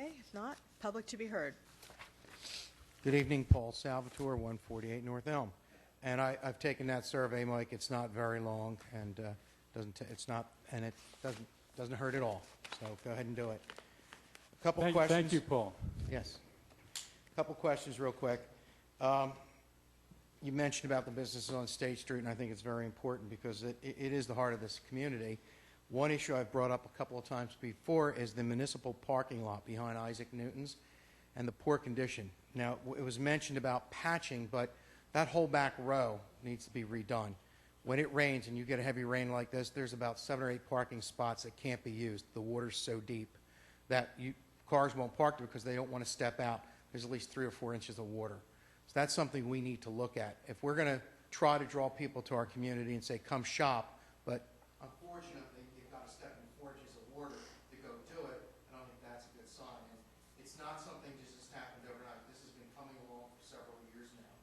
Okay, if not, public to be heard. Good evening, Paul Salvatore, 148 North Elm. And I've taken that survey, Mike. It's not very long, and it doesn't hurt at all. So go ahead and do it. A couple questions. Thank you, Paul. Yes. A couple questions, real quick. You mentioned about the businesses on State Street, and I think it's very important because it is the heart of this community. One issue I've brought up a couple of times before is the municipal parking lot behind Isaac Newton's and the poor condition. Now, it was mentioned about patching, but that whole back row needs to be redone. When it rains and you get a heavy rain like this, there's about 7 or 8 parking spots that can't be used. The water's so deep that cars won't park there because they don't want to step out. There's at least 3 or 4 inches of water. So that's something we need to look at. If we're going to try to draw people to our community and say, come shop, but unfortunately, you've got to step in 4 inches of water to go do it, I don't think that's a good sign. And it's not something that just happened overnight. This has been coming along for several years now.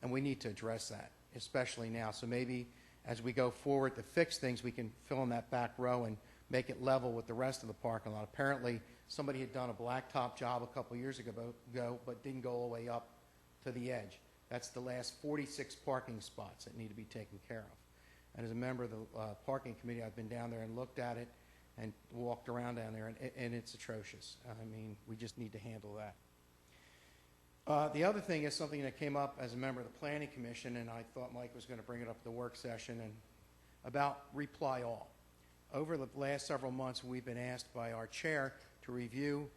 And we need to address that, especially now. So maybe as we go forward to fix things, we can fill in that back row and make it level with the rest of the parking lot. Apparently, somebody had done a blacktop job a couple years ago, but didn't go all the way up to the edge. That's the last 46 parking spots that need to be taken care of. And as a member of the parking committee, I've been down there and looked at it and walked around down there, and it's atrocious. I mean, we just need to handle that. The other thing is something that came up as a member of the Planning Commission, and I thought Mike was going to bring it up at the work session, and about reply all. Over the last several months, we've been asked by our chair to review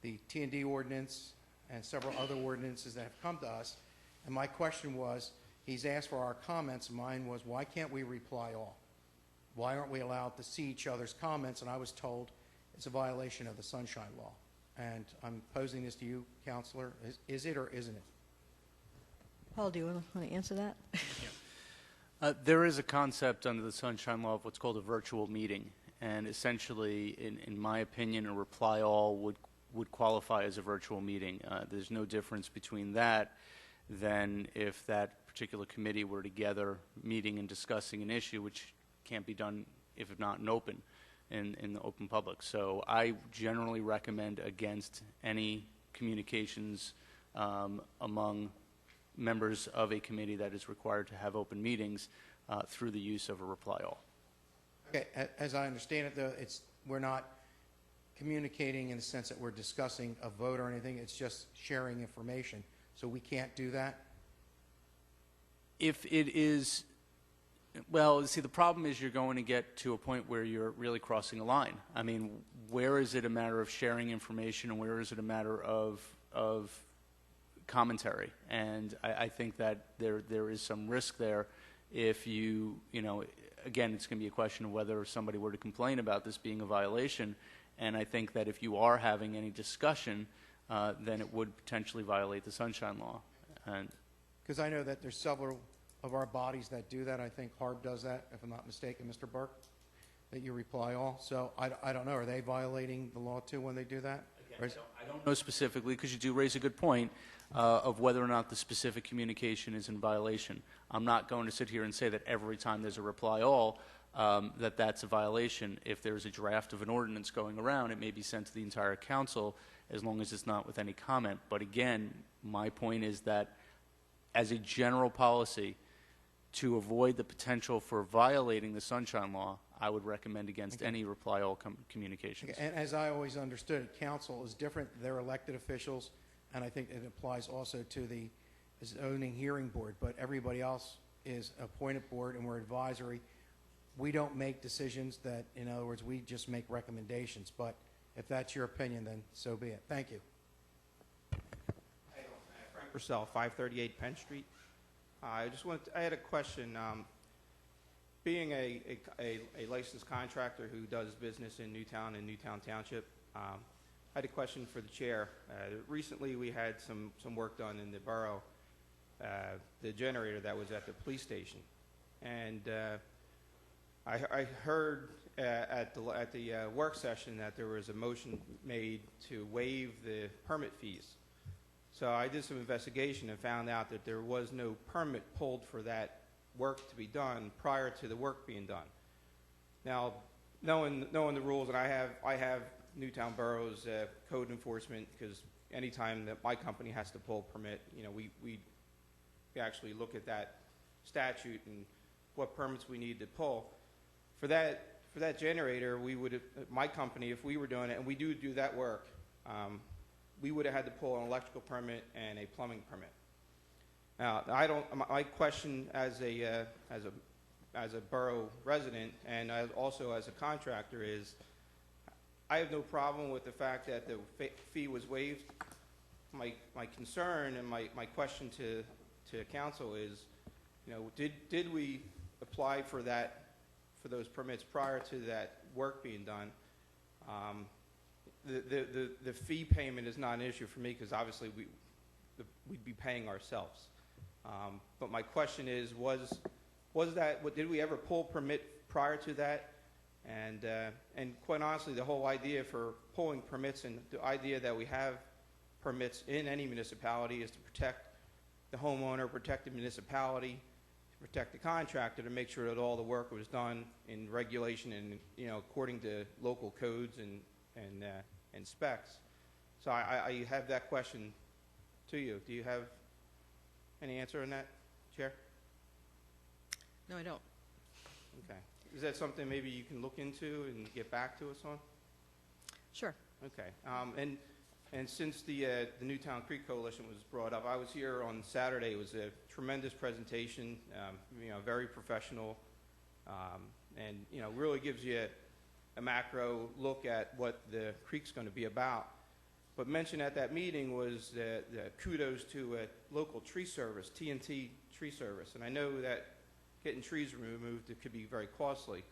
the T&D ordinance and several other ordinances that have come to us. And my question was, he's asked for our comments. Mine was, why can't we reply all? Why aren't we allowed to see each other's comments? And I was told it's a violation of the Sunshine Law. And I'm posing this to you, Counselor. Is it or isn't it? Paul, do you want to answer that? There is a concept under the Sunshine Law of what's called a virtual meeting. And essentially, in my opinion, a reply all would qualify as a virtual meeting. There's no difference between that than if that particular committee were together meeting and discussing an issue, which can't be done if not in the open public. So I generally recommend against any communications among members of a committee that is required to have open meetings through the use of a reply all. Okay, as I understand it, though, we're not communicating in the sense that we're discussing a vote or anything. It's just sharing information. So we can't do that? If it is, well, see, the problem is you're going to get to a point where you're really crossing a line. I mean, where is it a matter of sharing information and where is it a matter of commentary? And I think that there is some risk there if you know, again, it's going to be a question of whether somebody were to complain about this being a violation. And I think that if you are having any discussion, then it would potentially violate the Sunshine Law. Because I know that there's several of our bodies that do that. I think HARB does that, if I'm not mistaken, Mr. Burke, that you reply all. So I don't know. Are they violating the law, too, when they do that? Again, I don't know specifically, because you do raise a good point of whether or not the specific communication is in violation. I'm not going to sit here and say that every time there's a reply all, that's a violation. If there's a draft of an ordinance going around, it may be sent to the entire council as long as it's not with any comment. But again, my point is that as a general policy, to avoid the potential for violating the Sunshine Law, I would recommend against any reply all communications. Okay. And as I always understood it, council is different. They're elected officials, and I think it applies also to the zoning hearing board. But everybody else is appointed board, and we're advisory. We don't make decisions that, in other words, we just make recommendations. But if that's your opinion, then so be it. Thank you. Frank Purcell, 538 Penn Street. I had a question. Being a licensed contractor who does business in Newtown and Newtown Township, I had a question for the chair. Recently, we had some work done in the borough, the generator that was at the police station, and I heard at the work session that there was a motion made to waive the permit fees. So I did some investigation and found out that there was no permit pulled for that work to be done prior to the work being done. Now, knowing the rules, and I have Newtown Borough's code enforcement, because anytime that my company has to pull a permit, we actually look at that statute and what permits we need to pull. For that generator, my company, if we were doing it, and we do that work, we would have had to pull an electrical permit and a plumbing permit. Now, my question as a borough resident and also as a contractor is, I have no problem with the fact that the fee was waived. My concern and my question to council is, did we apply for those permits prior to that work being done? The fee payment is not an issue for me because obviously we'd be paying ourselves. But my question is, did we ever pull permit prior to that? And quite honestly, the whole idea for pulling permits and the idea that we have permits in any municipality is to protect the homeowner, protect the municipality, to protect the contractor, to make sure that all the work was done in regulation and according to local codes and specs. So I have that question to you. Do you have any answer on that, Chair? No, I don't. Okay. Is that something maybe you can look into and get back to us on? Sure. Okay. And since the Newtown Creek Coalition was brought up, I was here on Saturday. It was a tremendous presentation, very professional, and really gives you a macro look at what the creek's going to be about. But mentioned at that meeting was the kudos to a local tree service, TNT Tree Service, and I know that getting trees removed, it could be very costly.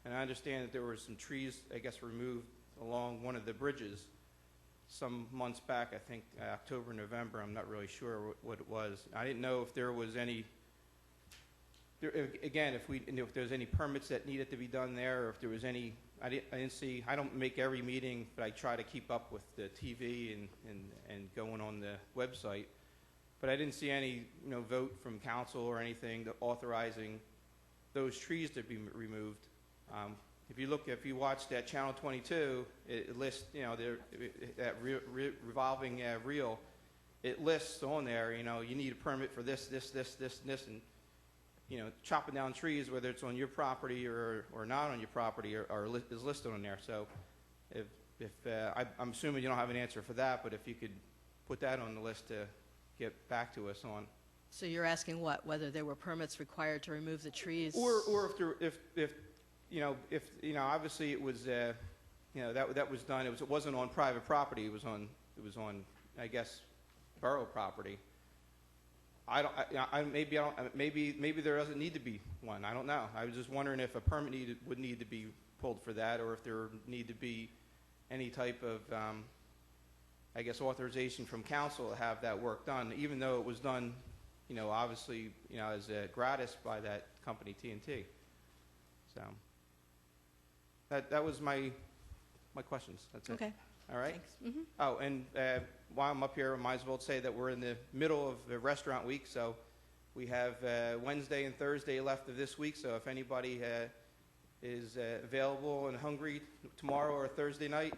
And I understand that there were some trees, I guess, removed along one of the bridges some months back, I think October, November, I'm not really sure what it was. I didn't know if there was any, again, if there's any permits that needed to be done there, or if there was any, I didn't see, I don't make every meeting, but I try to keep up with the TV and going on the website. But I didn't see any, vote from council or anything authorizing those trees to be removed. If you watch that Channel 22, it lists, that revolving reel, it lists on there, you need a permit for this, and, chopping down trees, whether it's on your property or not on your property, is listed on there. So, I'm assuming you don't have an answer for that, but if you could put that on the list to get back to us on. So you're asking what? Whether there were permits required to remove the trees? Or if obviously it was, that was done. It wasn't on private property. It was on, I guess, borough property. Maybe there doesn't need to be one. I don't know. I was just wondering if a permit would need to be pulled for that, or if there need to be any type of, I guess, authorization from council to have that work done, even though it was done, obviously, as gratis by that company, TNT. So that was my questions. That's it. Okay. All right. Thanks. Mm-hmm. Oh, and while I'm up here, I might as well say that we're in the middle of the restaurant week, so we have Wednesday and Thursday left of this week. So if anybody is available and hungry tomorrow or Thursday night,